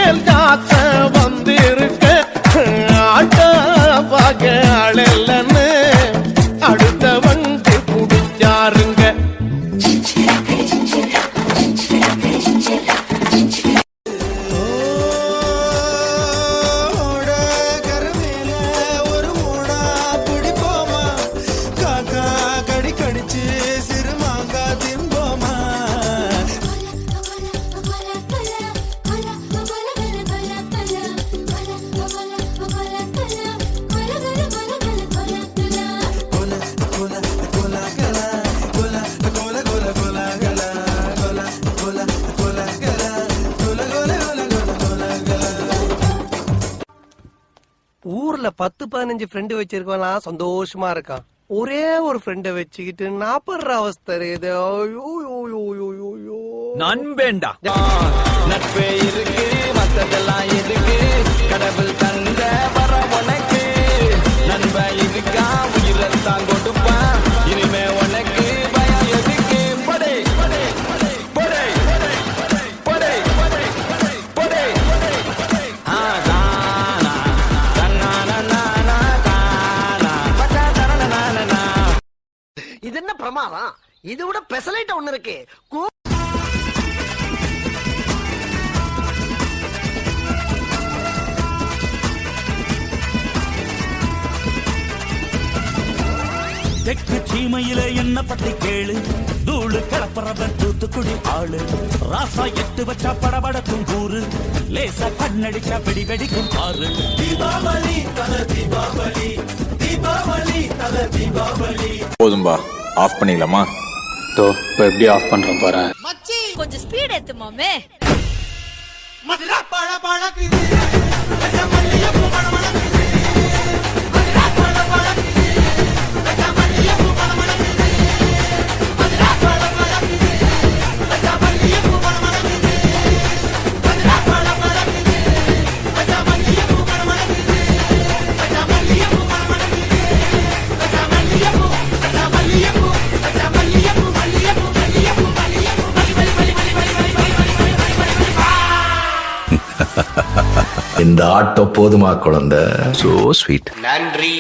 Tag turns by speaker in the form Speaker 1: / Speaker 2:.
Speaker 1: மேல் ஜாத்த வந்திருக்க ஆட்ட பகலன்னு அடுத்தவங்க குடிச்சாருங்க. ஊர்ல 10-15 ஃப்ரெண்டு வச்சிருக்கலாம் சந்தோஷமா இருக்கான். ஒரே ஒரு ஃப்ரெண்ட வச்சுக்கிட்டு நாப்படுற அவஸ்தை இது.
Speaker 2: நண்பேண்டா
Speaker 3: நட்பே இருக்கு மத்ததெல்லாம் எதுக்கு கடவுள் தந்த வர உனக்கு நண்ப இருக்கா உயிரத்தான் கொடுப்பா இனிமே உனக்கு பயம் எதுக்கு படே படே படே படே படே
Speaker 4: இது என்ன பிரமாதம்? இது விட பெசலைட் ஒண்ணு இருக்கு.
Speaker 5: தெற்கு சீமையில என்ன பத்தி கேளு, தூளு கிளப்புறவன் தூத்துக்குடி ஆளு. ராசா 8 வச்சா படபடக்கும் கூறு, லேசா கண்ணடிச்சா வெடி வெடிக்கும் பாரு. தீபாவளி தல தீபாவளி, தீபாவளி தல தீபாவளி.
Speaker 6: போதும்பா, ஆஃப் பண்ணிடலாமா?
Speaker 7: தோ இப்போ எப்படி ஆஃப் பண்றோம் பாரு.
Speaker 8: கொஞ்சம் ஸ்பீட் ஏத்து மாமே.
Speaker 9: இந்த ஆட்டோ போதுமா குழந்தை?
Speaker 6: So sweet.
Speaker 3: நன்றி.